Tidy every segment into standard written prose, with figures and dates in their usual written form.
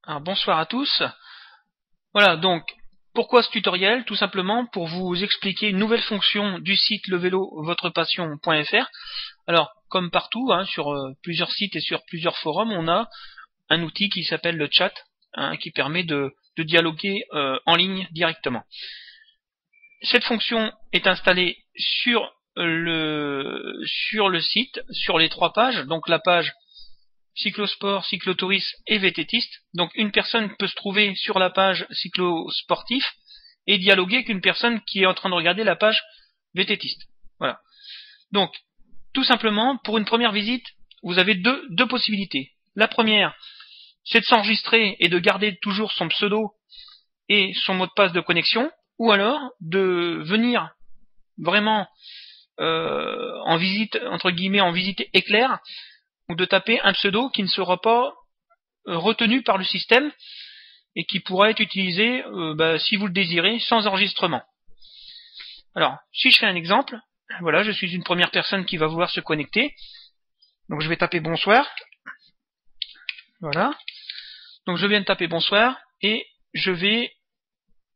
Alors, bonsoir à tous. Voilà, donc, pourquoi ce tutoriel? Tout simplement pour vous expliquer une nouvelle fonction du site levélo-votre-passion.fr. Alors, comme partout, sur plusieurs sites et sur plusieurs forums, on a un outil qui s'appelle le chat, qui permet de dialoguer en ligne directement. Cette fonction est installée sur le site, sur les 3 pages, donc la page cyclosport, cyclotourisme et vététiste. Donc une personne peut se trouver sur la page cyclosportif et dialoguer avec une personne qui est en train de regarder la page vététiste. Voilà. Donc, tout simplement, pour une première visite, vous avez deux possibilités. La première, c'est de s'enregistrer et de garder toujours son pseudo et son mot de passe de connexion, ou alors de venir vraiment en visite, entre guillemets, en visite éclair, ou de taper un pseudo qui ne sera pas retenu par le système et qui pourra être utilisé, si vous le désirez, sans enregistrement. Alors, si je fais un exemple, voilà, je suis une première personne qui va vouloir se connecter. Donc je vais taper bonsoir. Voilà. Donc je viens de taper bonsoir et je vais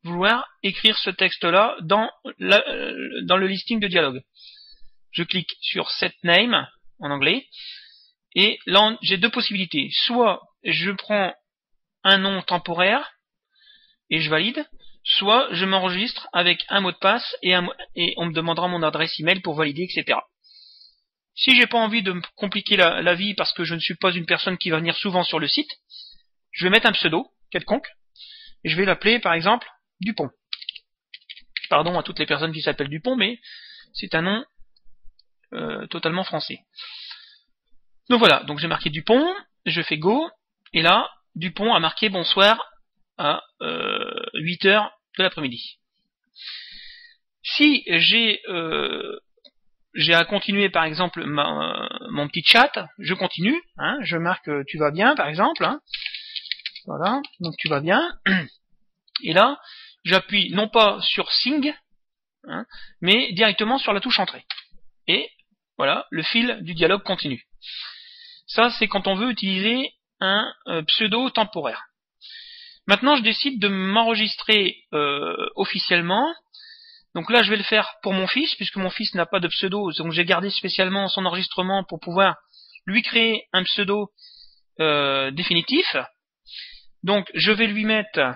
vouloir écrire ce texte-là dans le listing de dialogue. Je clique sur Set Name en anglais. Et là, j'ai 2 possibilités. Soit je prends un nom temporaire et je valide, soit je m'enregistre avec un mot de passe et on me demandera mon adresse email pour valider, etc. Si j'ai pas envie de me compliquer la vie parce que je ne suis pas une personne qui va venir souvent sur le site, je vais mettre un pseudo quelconque et je vais l'appeler par exemple Dupont. Pardon à toutes les personnes qui s'appellent Dupont, mais c'est un nom totalement français. Donc voilà, donc j'ai marqué Dupont, je fais Go, et là, Dupont a marqué bonsoir à 8h de l'après-midi. Si j'ai à continuer par exemple mon petit chat, je continue, je marque tu vas bien par exemple, voilà, donc tu vas bien, et là, j'appuie non pas sur Sing, mais directement sur la touche entrée. Et voilà, le fil du dialogue continue. Ça, c'est quand on veut utiliser un pseudo temporaire. Maintenant, je décide de m'enregistrer officiellement. Donc là, je vais le faire pour mon fils, puisque mon fils n'a pas de pseudo. Donc j'ai gardé spécialement son enregistrement pour pouvoir lui créer un pseudo définitif. Donc je vais lui mettre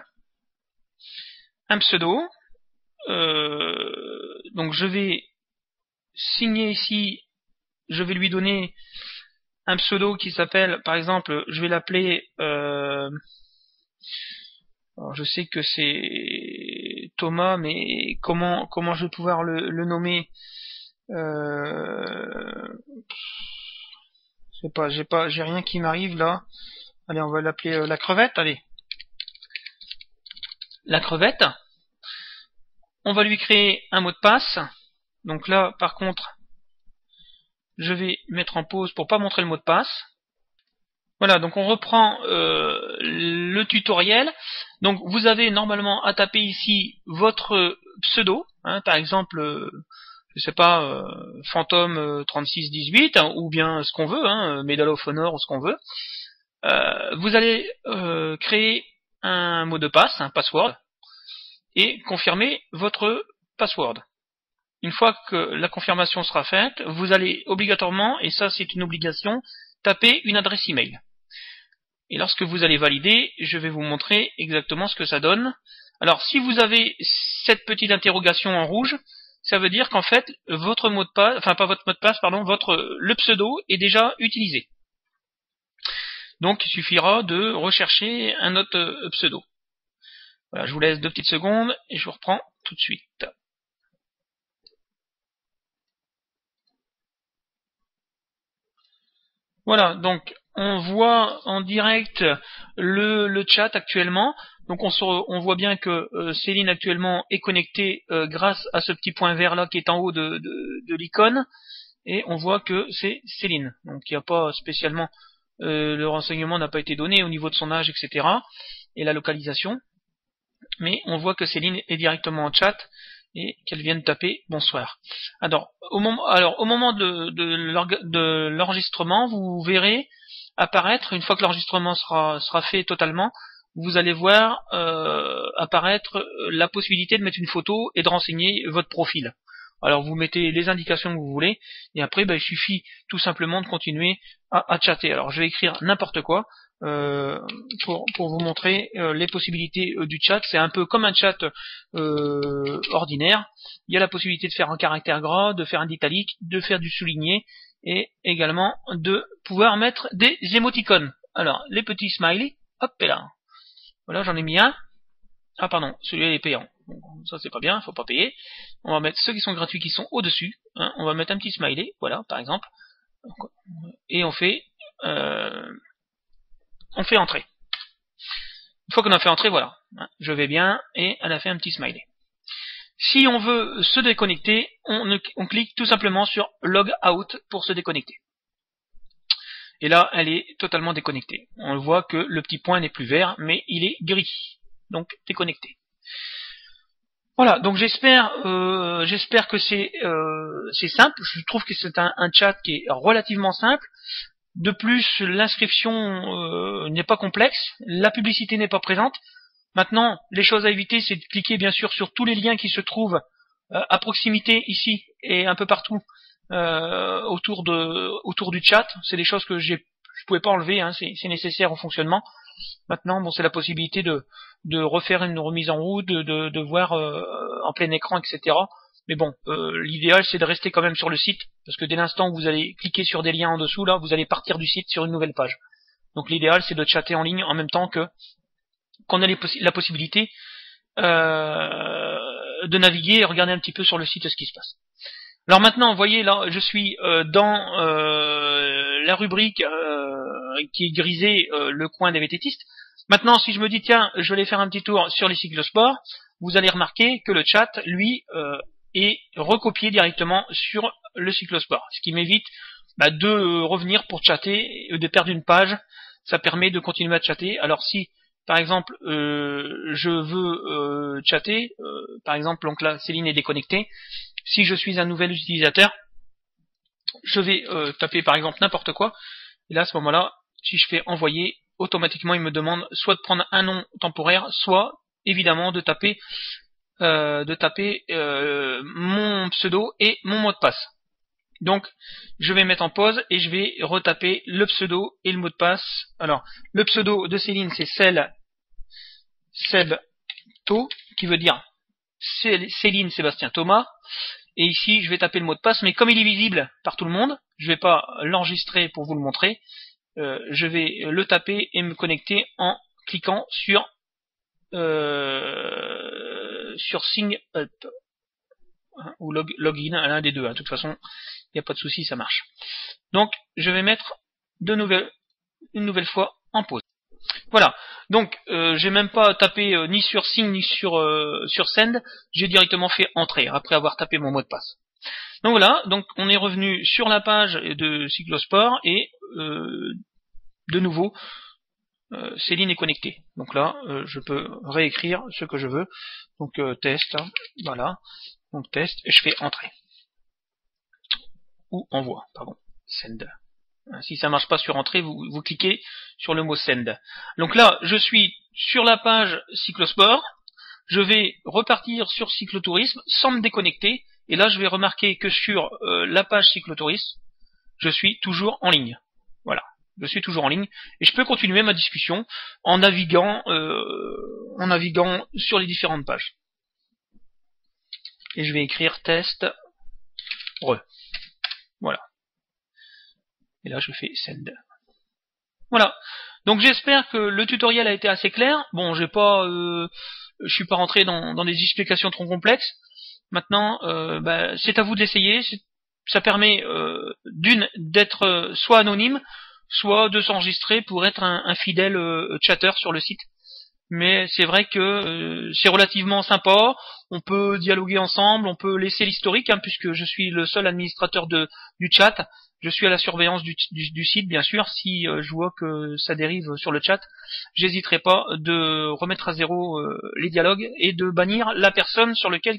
un pseudo. Donc je vais signer ici. Je vais lui donner un pseudo qui s'appelle, par exemple, je vais l'appeler, alors je sais que c'est Thomas, mais comment je vais pouvoir le nommer? Je sais pas, j'ai rien qui m'arrive là. Allez, on va l'appeler la crevette, allez. La crevette. On va lui créer un mot de passe. Donc là, par contre, je vais mettre en pause pour pas montrer le mot de passe. Voilà, donc on reprend le tutoriel. Donc vous avez normalement à taper ici votre pseudo, par exemple, je sais pas, Phantom 3618, ou bien ce qu'on veut, Medal of Honor ou ce qu'on veut. Vous allez créer un mot de passe, un password, et confirmer votre password. Une fois que la confirmation sera faite, vous allez obligatoirement, et ça c'est une obligation, taper une adresse email. Et lorsque vous allez valider, je vais vous montrer exactement ce que ça donne. Alors si vous avez cette petite interrogation en rouge, ça veut dire qu'en fait votre mot de passe, enfin pas votre mot de passe, pardon, le pseudo est déjà utilisé. Donc il suffira de rechercher un autre pseudo. Voilà, je vous laisse 2 petites secondes et je vous reprends tout de suite. Voilà, donc on voit en direct le chat actuellement. Donc on voit bien que Céline actuellement est connectée grâce à ce petit point vert là qui est en haut de l'icône. Et on voit que c'est Céline. Donc il n'y a pas spécialement, le renseignement n'a pas été donné au niveau de son âge, etc. Et la localisation. Mais on voit que Céline est directement en chat et qu'elle vient de taper bonsoir. Alors au moment de l'enregistrement, vous verrez apparaître, une fois que l'enregistrement sera fait totalement, vous allez voir apparaître la possibilité de mettre une photo et de renseigner votre profil. Alors vous mettez les indications que vous voulez, et après il suffit tout simplement de continuer à chatter. Alors je vais écrire n'importe quoi pour vous montrer les possibilités du chat. C'est un peu comme un chat ordinaire. Il y a la possibilité de faire un caractère gras, de faire un italique, de faire du souligné, et également de pouvoir mettre des émoticônes. Alors les petits smileys, hop et là. Voilà, j'en ai mis un. Ah pardon, celui-là est payant. Bon, ça c'est pas bien, faut pas payer. On va mettre ceux qui sont gratuits qui sont au-dessus. Hein. On va mettre un petit smiley, voilà, par exemple. Et on fait entrer. Une fois qu'on a fait entrer, voilà. Hein, je vais bien, et elle a fait un petit smiley. Si on veut se déconnecter, on clique tout simplement sur Log Out pour se déconnecter. Et là, elle est totalement déconnectée. On voit que le petit point n'est plus vert, mais il est gris. Donc déconnecté. Voilà, donc j'espère que c'est simple. Je trouve que c'est un chat qui est relativement simple. De plus, l'inscription n'est pas complexe, la publicité n'est pas présente. Maintenant, les choses à éviter, c'est de cliquer bien sûr sur tous les liens qui se trouvent à proximité ici et un peu partout autour du chat. C'est des choses que je pouvais pas enlever, hein, c'est nécessaire au fonctionnement. Maintenant, bon, c'est la possibilité de refaire une remise en route, de voir en plein écran, etc. Mais bon, l'idéal c'est de rester quand même sur le site, parce que dès l'instant où vous allez cliquer sur des liens en dessous, là, vous allez partir du site sur une nouvelle page. Donc l'idéal c'est de chatter en ligne en même temps qu'on a la possibilité de naviguer et regarder un petit peu sur le site ce qui se passe. Alors maintenant, vous voyez là, je suis dans la rubrique qui est grisée, le coin des vététistes. Maintenant, si je me dis tiens, je vais aller faire un petit tour sur les cyclosports, vous allez remarquer que le chat, lui, est recopié directement sur le cyclosport, ce qui m'évite de revenir pour chatter, de perdre une page. Ça permet de continuer à chatter. Alors si par exemple je veux chatter, par exemple donc là Céline est déconnectée, si je suis un nouvel utilisateur, je vais taper par exemple n'importe quoi, et là à ce moment là si je fais envoyer, automatiquement il me demande soit de prendre un nom temporaire, soit évidemment de taper mon pseudo et mon mot de passe. Donc je vais mettre en pause et je vais retaper le pseudo et le mot de passe. Alors le pseudo de Céline c'est Sebto, qui veut dire Céline Sébastien Thomas, et ici je vais taper le mot de passe, mais comme il est visible par tout le monde, je vais pas l'enregistrer pour vous le montrer, je vais le taper et me connecter en cliquant sur Sign Up ou Login, l'un des deux. De toute façon, il n'y a pas de souci, ça marche. Donc, je vais mettre une nouvelle fois en pause. Voilà. Donc, j'ai même pas tapé ni sur Sign ni sur Send. J'ai directement fait entrer après avoir tapé mon mot de passe. Donc voilà. Donc, on est revenu sur la page de Cyclosport et de nouveau. Céline est connectée. Donc là, je peux réécrire ce que je veux. Donc test, hein, voilà. Donc test, et je fais entrer. Ou envoi, pardon. Send. Si ça marche pas sur entrée, vous cliquez sur le mot send. Donc là, je suis sur la page cyclosport. Je vais repartir sur cyclotourisme sans me déconnecter. Et là, je vais remarquer que sur la page cyclotourisme, je suis toujours en ligne. Voilà. Je suis toujours en ligne et je peux continuer ma discussion en naviguant sur les différentes pages. Et je vais écrire test re. Voilà. Et là je fais send. Voilà. Donc j'espère que le tutoriel a été assez clair. Bon, je suis pas rentré dans des explications trop complexes. Maintenant, c'est à vous d'essayer. Ça permet d'être soit anonyme, soit de s'enregistrer pour être un fidèle chatter sur le site. Mais c'est vrai que c'est relativement sympa, on peut dialoguer ensemble, on peut laisser l'historique, hein, puisque je suis le seul administrateur du chat, je suis à la surveillance du site, bien sûr. Si je vois que ça dérive sur le chat, j'hésiterai pas de remettre à zéro les dialogues et de bannir la personne sur les personnes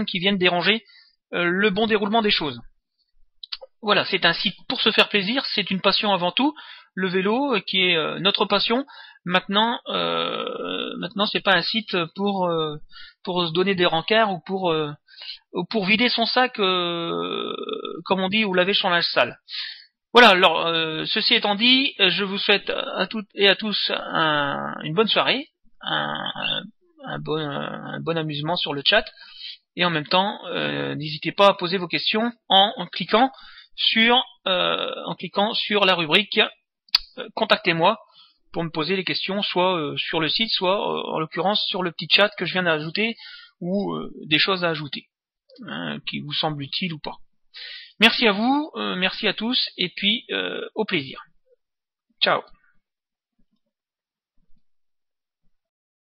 qui viennent déranger le bon déroulement des choses. Voilà, c'est un site pour se faire plaisir, c'est une passion avant tout. le vélo, qui est notre passion. Maintenant, c'est pas un site pour se donner des rencarts ou pour vider son sac, comme on dit, ou laver son linge sale. Voilà, alors ceci étant dit, je vous souhaite à toutes et à tous une bonne soirée, un bon amusement sur le chat, et en même temps, n'hésitez pas à poser vos questions en cliquant sur la rubrique contactez-moi pour me poser les questions, soit sur le site, soit en l'occurrence sur le petit chat que je viens d'ajouter, ou des choses à ajouter, qui vous semblent utiles ou pas. Merci à vous, merci à tous, et puis au plaisir. Ciao.